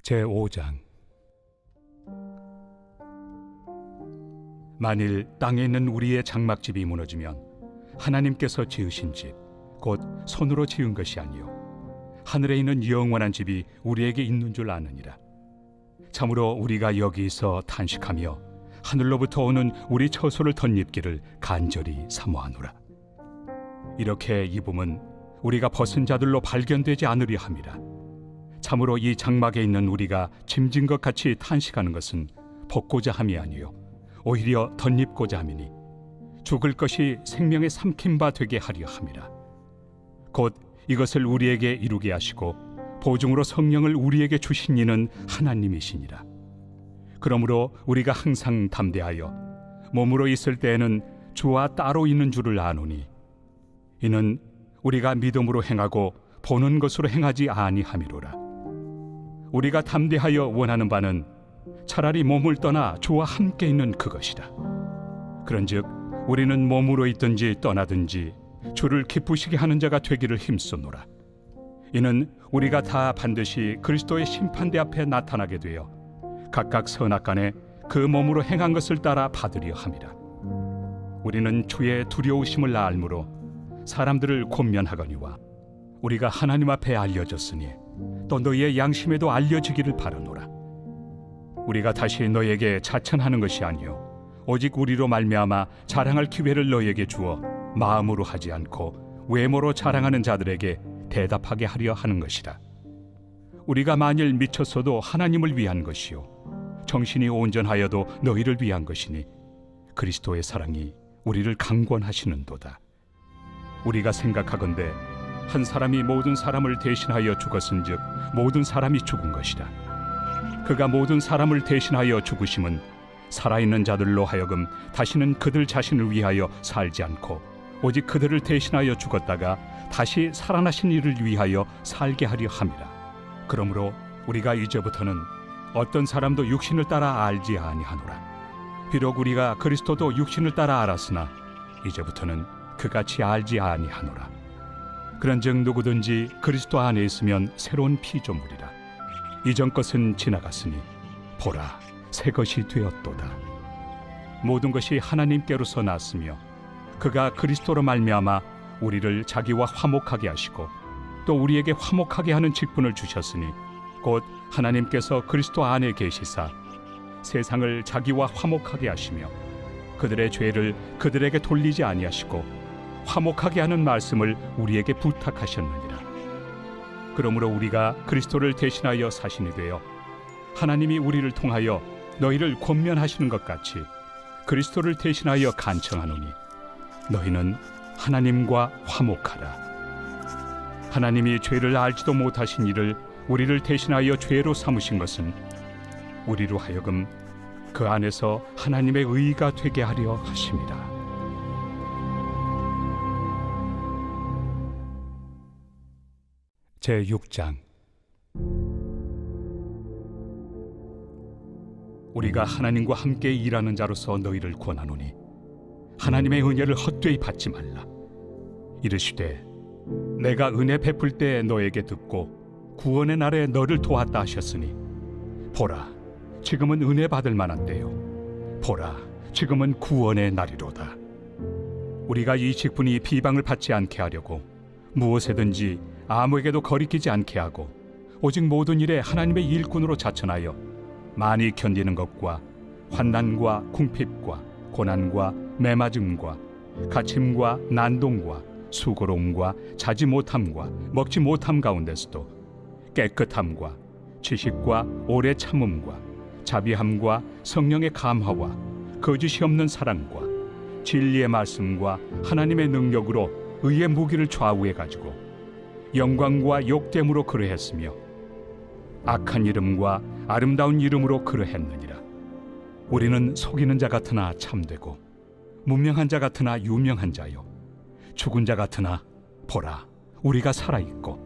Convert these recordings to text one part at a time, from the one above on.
제5장. 만일 땅에 있는 우리의 장막집이 무너지면 하나님께서 지으신 집, 곧 손으로 지은 것이 아니요 하늘에 있는 영원한 집이 우리에게 있는 줄 아느니라. 참으로 우리가 여기서 탄식하며 하늘로부터 오는 우리 처소를 덧입기를 간절히 사모하노라. 이렇게 입음은 우리가 벗은 자들로 발견되지 않으려 함이라. 참으로 이 장막에 있는 우리가 짐진 것 같이 탄식하는 것은 벗고자 함이 아니요 오히려 덧입고자 함이니 죽을 것이 생명의 삼킨 바 되게 하려 함이라. 곧 이것을 우리에게 이루게 하시고 보증으로 성령을 우리에게 주신 이는 하나님이시니라. 그러므로 우리가 항상 담대하여 몸으로 있을 때에는 주와 따로 있는 줄을 아노니 이는 우리가 믿음으로 행하고 보는 것으로 행하지 아니함이로라. 우리가 담대하여 원하는 바는 차라리 몸을 떠나 주와 함께 있는 그것이라. 그런즉 우리는 몸으로 있든지 떠나든지 주를 기쁘시게 하는 자가 되기를 힘쓰노라. 이는 우리가 다 반드시 그리스도의 심판대 앞에 나타나게 되어 각각 선악간에 그 몸으로 행한 것을 따라 받으려 함이라. 우리는 주의 두려우심을 알므로 사람들을 권면하거니와 우리가 하나님 앞에 알려졌으니 또 너희의 양심에도 알려지기를 바라노라. 우리가 다시 너희에게 자천하는 것이 아니요 오직 우리로 말미암아 자랑할 기회를 너희에게 주어 마음으로 하지 않고 외모로 자랑하는 자들에게 대답하게 하려 하는 것이라. 우리가 만일 미쳤어도 하나님을 위한 것이요 정신이 온전하여도 너희를 위한 것이니 그리스도의 사랑이 우리를 강권하시는도다. 우리가 생각하건대 한 사람이 모든 사람을 대신하여 죽었은즉 모든 사람이 죽은 것이라. 그가 모든 사람을 대신하여 죽으심은 살아있는 자들로 하여금 다시는 그들 자신을 위하여 살지 않고 오직 그들을 대신하여 죽었다가 다시 살아나신 이를 위하여 살게 하려 함이라. 그러므로 우리가 이제부터는 어떤 사람도 육신을 따라 알지 아니하노라. 비록 우리가 그리스도도 육신을 따라 알았으나 이제부터는 그같이 알지 아니하노라. 그런즉 누구든지 그리스도 안에 있으면 새로운 피조물이라. 이전 것은 지나갔으니 보라 새 것이 되었도다. 모든 것이 하나님께로서 났으며 그가 그리스도로 말미암아 우리를 자기와 화목하게 하시고 또 우리에게 화목하게 하는 직분을 주셨으니 곧 하나님께서 그리스도 안에 계시사 세상을 자기와 화목하게 하시며 그들의 죄를 그들에게 돌리지 아니하시고 화목하게 하는 말씀을 우리에게 부탁하셨느니라. 그러므로 우리가 그리스도를 대신하여 사신이 되어 하나님이 우리를 통하여 너희를 권면하시는 것 같이 그리스도를 대신하여 간청하노니 너희는 하나님과 화목하라. 하나님이 죄를 알지도 못하신 이를 우리를 대신하여 죄로 삼으신 것은 우리로 하여금 그 안에서 하나님의 의가 되게 하려 하심이라. 제6장. 우리가 하나님과 함께 일하는 자로서 너희를 권하노니 하나님의 은혜를 헛되이 받지 말라. 이르시되 내가 은혜 베풀 때 너에게 듣고 구원의 날에 너를 도왔다 하셨으니 보라 지금은 은혜 받을 만한 때요 보라 지금은 구원의 날이로다. 우리가 이 직분이 비방을 받지 않게 하려고 무엇에든지 아무에게도 거리끼지 않게 하고 오직 모든 일에 하나님의 일꾼으로 자천하여 많이 견디는 것과 환난과 궁핍과 고난과 매맞음과 갇힘과 난동과 수고로움과 자지 못함과 먹지 못함 가운데서도 깨끗함과 지식과 오래 참음과 자비함과 성령의 감화와 거짓이 없는 사랑과 진리의 말씀과 하나님의 능력으로 의의 무기를 좌우해 가지고 영광과 욕됨으로 그러했으며 악한 이름과 아름다운 이름으로 그러했느니라. 우리는 속이는 자 같으나 참되고 무명한 자 같으나 유명한 자요 죽은 자 같으나 보라 우리가 살아있고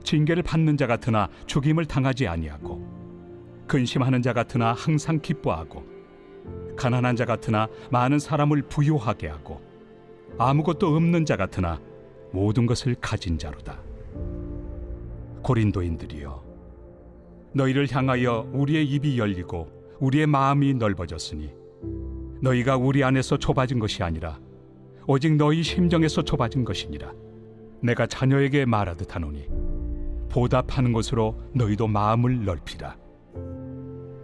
징계를 받는 자 같으나 죽임을 당하지 아니하고 근심하는 자 같으나 항상 기뻐하고 가난한 자 같으나 많은 사람을 부요하게 하고 아무것도 없는 자 같으나 모든 것을 가진 자로다. 고린도인들이여 너희를 향하여 우리의 입이 열리고 우리의 마음이 넓어졌으니 너희가 우리 안에서 좁아진 것이 아니라 오직 너희 심정에서 좁아진 것이니라. 내가 자녀에게 말하듯 하노니 보답하는 것으로 너희도 마음을 넓히라.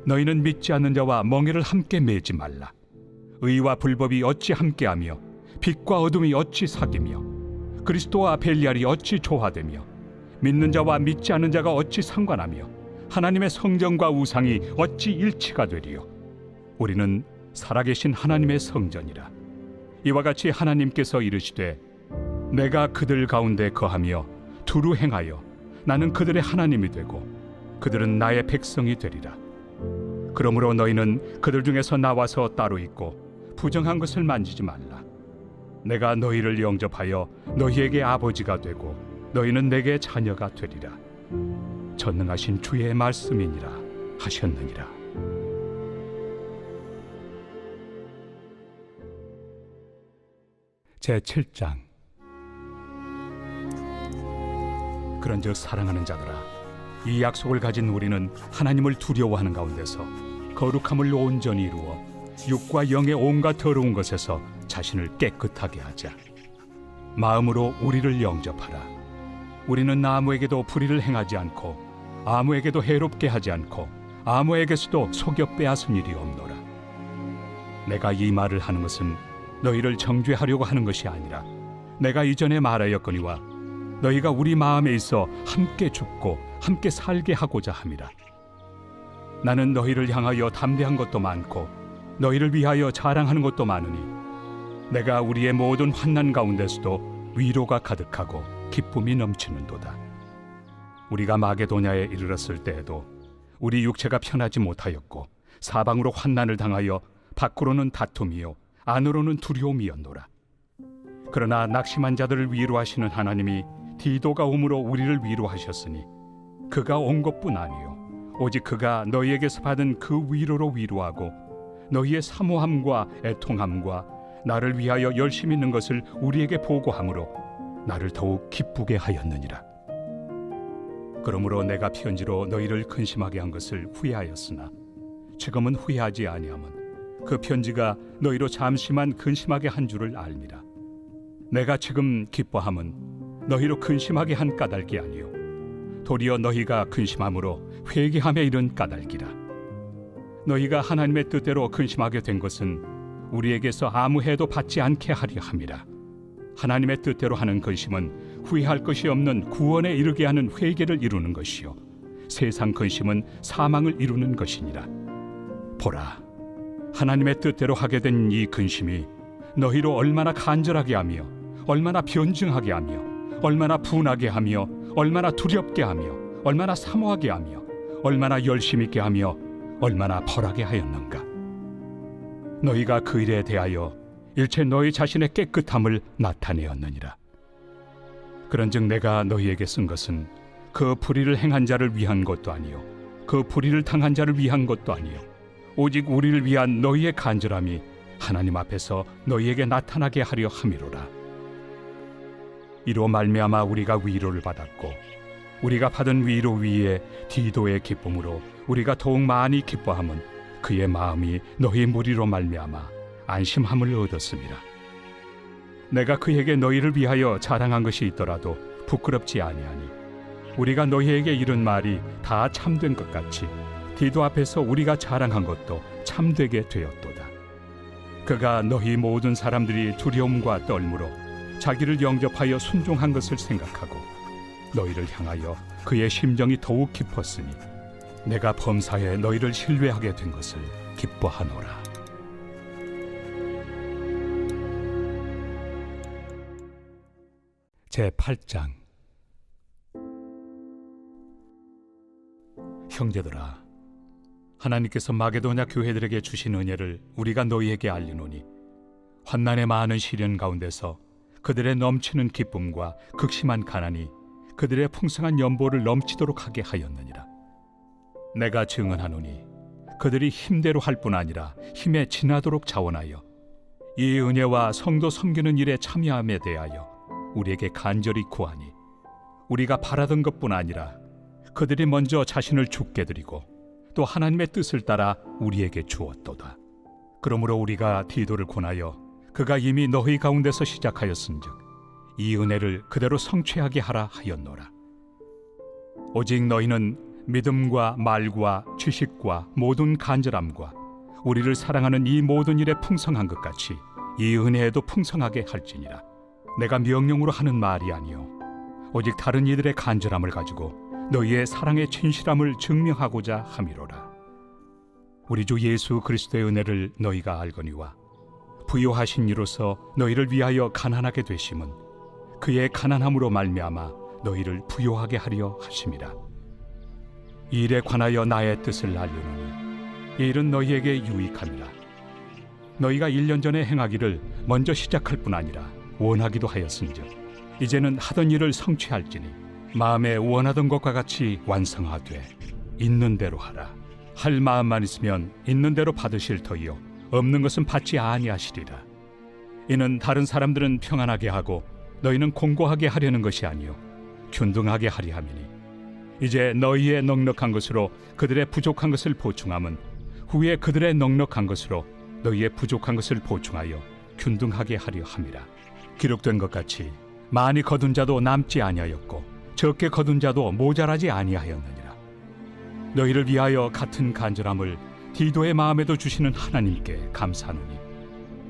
너희는 믿지 않는 자와 멍에를 함께 매지 말라. 의와 불법이 어찌 함께하며 빛과 어둠이 어찌 사귀며 그리스도와 벨리알이 어찌 조화되며 믿는 자와 믿지 않는 자가 어찌 상관하며 하나님의 성전과 우상이 어찌 일치가 되리요. 우리는 살아계신 하나님의 성전이라. 이와 같이 하나님께서 이르시되 내가 그들 가운데 거하며 두루 행하여 나는 그들의 하나님이 되고 그들은 나의 백성이 되리라. 그러므로 너희는 그들 중에서 나와서 따로 있고 부정한 것을 만지지 말라. 내가 너희를 영접하여 너희에게 아버지가 되고 너희는 내게 자녀가 되리라. 전능하신 주의 말씀이니라 하셨느니라. 제7장. 그런즉 사랑하는 자들아, 이 약속을 가진 우리는 하나님을 두려워하는 가운데서 거룩함을 온전히 이루어 육과 영의 온갖 더러운 것에서 자신을 깨끗하게 하자. 마음으로 우리를 영접하라. 우리는 아무에게도 불의를 행하지 않고 아무에게도 해롭게 하지 않고 아무에게서도 속여 빼앗은 일이 없노라. 내가 이 말을 하는 것은 너희를 정죄하려고 하는 것이 아니라 내가 이전에 말하였거니와 너희가 우리 마음에 있어 함께 죽고 함께 살게 하고자 함이라. 나는 너희를 향하여 담대한 것도 많고 너희를 위하여 자랑하는 것도 많으니 내가 우리의 모든 환난 가운데서도 위로가 가득하고 기쁨이 넘치는도다. 우리가 마게도냐에 이르렀을 때에도 우리 육체가 편하지 못하였고 사방으로 환난을 당하여 밖으로는 다툼이요 안으로는 두려움이었노라. 그러나 낙심한 자들을 위로하시는 하나님이 디도가 오므로 우리를 위로하셨으니 그가 온 것뿐 아니요 오직 그가 너희에게서 받은 그 위로로 위로하고 너희의 사모함과 애통함과 나를 위하여 열심히 있는 것을 우리에게 보고함으로 나를 더욱 기쁘게 하였느니라. 그러므로 내가 편지로 너희를 근심하게 한 것을 후회하였으나 지금은 후회하지 아니함은 그 편지가 너희로 잠시만 근심하게 한 줄을 알미라. 내가 지금 기뻐함은 너희로 근심하게 한 까닭이 아니요 도리어 너희가 근심함으로 회개함에 이른 까닭이라. 너희가 하나님의 뜻대로 근심하게 된 것은 우리에게서 아무 해도 받지 않게 하려 함이라. 하나님의 뜻대로 하는 근심은 후회할 것이 없는 구원에 이르게 하는 회개를 이루는 것이요 세상 근심은 사망을 이루는 것이니라. 보라, 하나님의 뜻대로 하게 된 이 근심이 너희로 얼마나 간절하게 하며 얼마나 변증하게 하며 얼마나 분하게 하며 얼마나 두렵게 하며 얼마나 사모하게 하며 얼마나 열심 있게 하며 얼마나 벌하게 하였는가. 너희가 그 일에 대하여 일체 너희 자신의 깨끗함을 나타내었느니라. 그런즉 내가 너희에게 쓴 것은 그 불의를 행한 자를 위한 것도 아니요 그 불의를 당한 자를 위한 것도 아니요 오직 우리를 위한 너희의 간절함이 하나님 앞에서 너희에게 나타나게 하려 함이로라. 이로 말미암아 우리가 위로를 받았고 우리가 받은 위로 위에 디도의 기쁨으로 우리가 더욱 많이 기뻐함은 그의 마음이 너희 무리로 말미암아 안심함을 얻었음이라. 내가 그에게 너희를 위하여 자랑한 것이 있더라도 부끄럽지 아니하니 우리가 너희에게 이른 말이 다 참된 것 같이 디도 앞에서 우리가 자랑한 것도 참되게 되었도다. 그가 너희 모든 사람들이 두려움과 떨므로 자기를 영접하여 순종한 것을 생각하고 너희를 향하여 그의 심정이 더욱 깊었으니 내가 범사에 너희를 신뢰하게 된 것을 기뻐하노라. 제8장. 형제들아, 하나님께서 마게도냐 교회들에게 주신 은혜를 우리가 너희에게 알리노니 환난의 많은 시련 가운데서 그들의 넘치는 기쁨과 극심한 가난이 그들의 풍성한 연보를 넘치도록 하게 하였느니라. 내가 증언하노니 그들이 힘대로 할 뿐 아니라 힘에 지나도록 자원하여 이 은혜와 성도 섬기는 일에 참여함에 대하여 우리에게 간절히 구하니 우리가 바라던 것뿐 아니라 그들이 먼저 자신을 죽게 드리고 또 하나님의 뜻을 따라 우리에게 주었도다. 그러므로 우리가 디도를 권하여 그가 이미 너희 가운데서 시작하였은즉 이 은혜를 그대로 성취하게 하라 하였노라. 오직 너희는 믿음과 말과 지식과 모든 간절함과 우리를 사랑하는 이 모든 일에 풍성한 것 같이 이 은혜에도 풍성하게 할지니라. 내가 명령으로 하는 말이 아니요 오직 다른 이들의 간절함을 가지고 너희의 사랑의 진실함을 증명하고자 함이로라. 우리 주 예수 그리스도의 은혜를 너희가 알거니와 부요하신 이로서 너희를 위하여 가난하게 되심은 그의 가난함으로 말미암아 너희를 부요하게 하려 하심이라. 이 일에 관하여 나의 뜻을 알려노니 이 일은 너희에게 유익함이라. 너희가 1년 전에 행하기를 먼저 시작할 뿐 아니라 원하기도 하였은즉 이제는 하던 일을 성취할지니 마음에 원하던 것과 같이 완성하되 있는 대로 하라. 할 마음만 있으면 있는 대로 받으실 터이요 없는 것은 받지 아니하시리라. 이는 다른 사람들은 평안하게 하고 너희는 공고하게 하려는 것이 아니요 균등하게 하리 함이니 이제 너희의 넉넉한 것으로 그들의 부족한 것을 보충함은 후에 그들의 넉넉한 것으로 너희의 부족한 것을 보충하여 균등하게 하려 함이라. 기록된 것 같이 많이 거둔 자도 남지 아니하였고 적게 거둔 자도 모자라지 아니하였느니라. 너희를 위하여 같은 간절함을 디도의 마음에도 주시는 하나님께 감사하노니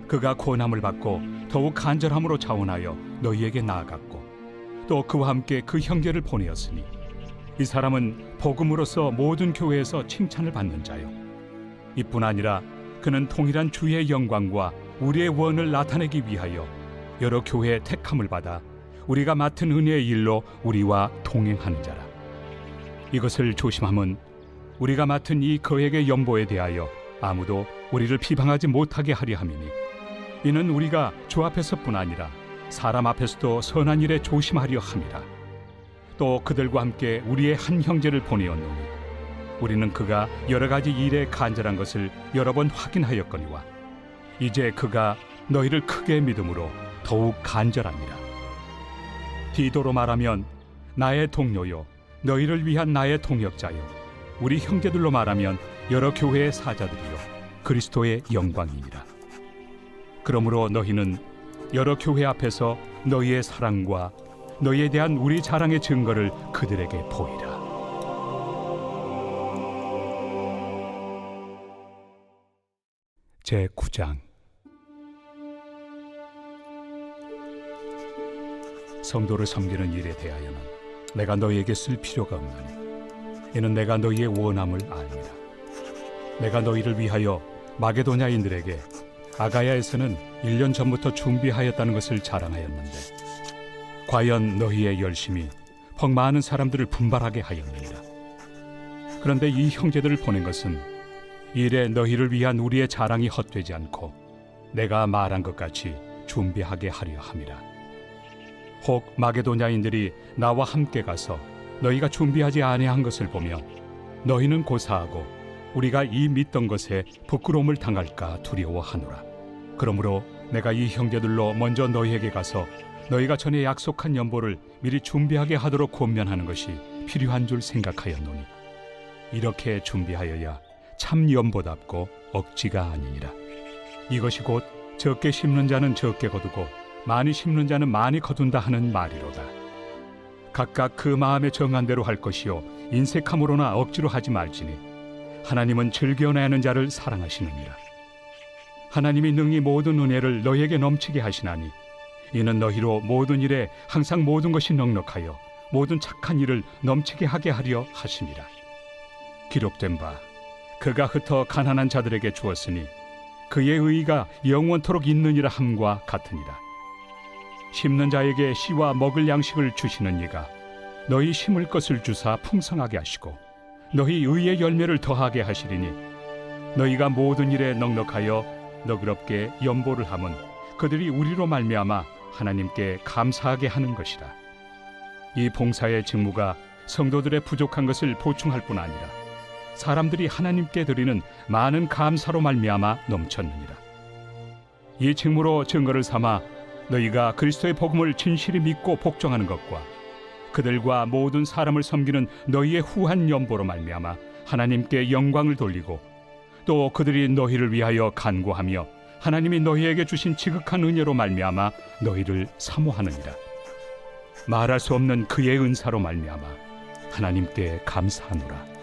그가 권함을 받고 더욱 간절함으로 자원하여 너희에게 나아갔고 또 그와 함께 그 형제를 보내었으니 이 사람은 복음으로서 모든 교회에서 칭찬을 받는 자요 이뿐 아니라 그는 통일한 주의 영광과 우리의 원을 나타내기 위하여 여러 교회의 택함을 받아 우리가 맡은 은혜의 일로 우리와 동행하는 자라. 이것을 조심함은 우리가 맡은 이 거액의 연보에 대하여 아무도 우리를 비방하지 못하게 하려 함이니 이는 우리가 주 앞에서뿐 아니라 사람 앞에서도 선한 일에 조심하려 함이라. 또 그들과 함께 우리의 한 형제를 보내었노니 우리는 그가 여러 가지 일에 간절한 것을 여러 번 확인하였거니와 이제 그가 너희를 크게 믿음으로 더욱 간절합니다. 디도로 말하면 나의 동료요 너희를 위한 나의 동역자요 우리 형제들로 말하면 여러 교회의 사자들이요 그리스도의 영광이니라. 그러므로 너희는 여러 교회 앞에서 너희의 사랑과 너희에 대한 우리 자랑의 증거를 그들에게 보이라. 제9장. 성도를 섬기는 일에 대하여는 내가 너희에게 쓸 필요가 없나니 이는 내가 너희의 원함을 압니다. 내가 너희를 위하여 마게도냐인들에게 아가야에서는 1년 전부터 준비하였다는 것을 자랑하였는데 과연 너희의 열심이 퍽 많은 사람들을 분발하게 하였느니라. 그런데 이 형제들을 보낸 것은 이 일에 너희를 위한 우리의 자랑이 헛되지 않고 내가 말한 것 같이 준비하게 하려 함이라. 혹 마게도냐인들이 나와 함께 가서 너희가 준비하지 아니한 것을 보며 너희는 고사하고 우리가 이 믿던 것에 부끄러움을 당할까 두려워하노라. 그러므로 내가 이 형제들로 먼저 너희에게 가서 너희가 전에 약속한 연보를 미리 준비하게 하도록 권면하는 것이 필요한 줄 생각하였노니 이렇게 준비하여야 참 연보답고 억지가 아니니라. 이것이 곧 적게 심는 자는 적게 거두고 많이 심는 자는 많이 거둔다 하는 말이로다. 각각 그 마음에 정한 대로 할 것이요 인색함으로나 억지로 하지 말지니 하나님은 즐겨내는 자를 사랑하시느니라. 하나님이 능히 모든 은혜를 너희에게 넘치게 하시나니 이는 너희로 모든 일에 항상 모든 것이 넉넉하여 모든 착한 일을 넘치게 하게 하려 하심이라. 기록된 바 그가 흩어 가난한 자들에게 주었으니 그의 의의가 영원토록 있느니라 함과 같으니라. 심는 자에게 씨와 먹을 양식을 주시는 이가 너희 심을 것을 주사 풍성하게 하시고 너희 의의 열매를 더하게 하시리니 너희가 모든 일에 넉넉하여 너그럽게 연보를 함은 그들이 우리로 말미암아 하나님께 감사하게 하는 것이라. 이 봉사의 직무가 성도들의 부족한 것을 보충할 뿐 아니라 사람들이 하나님께 드리는 많은 감사로 말미암아 넘쳤느니라. 이 직무로 증거를 삼아 너희가 그리스도의 복음을 진실히 믿고 복종하는 것과 그들과 모든 사람을 섬기는 너희의 후한 연보로 말미암아 하나님께 영광을 돌리고 또 그들이 너희를 위하여 간구하며 하나님이 너희에게 주신 지극한 은혜로 말미암아 너희를 사모하느니라. 말할 수 없는 그의 은사로 말미암아 하나님께 감사하노라.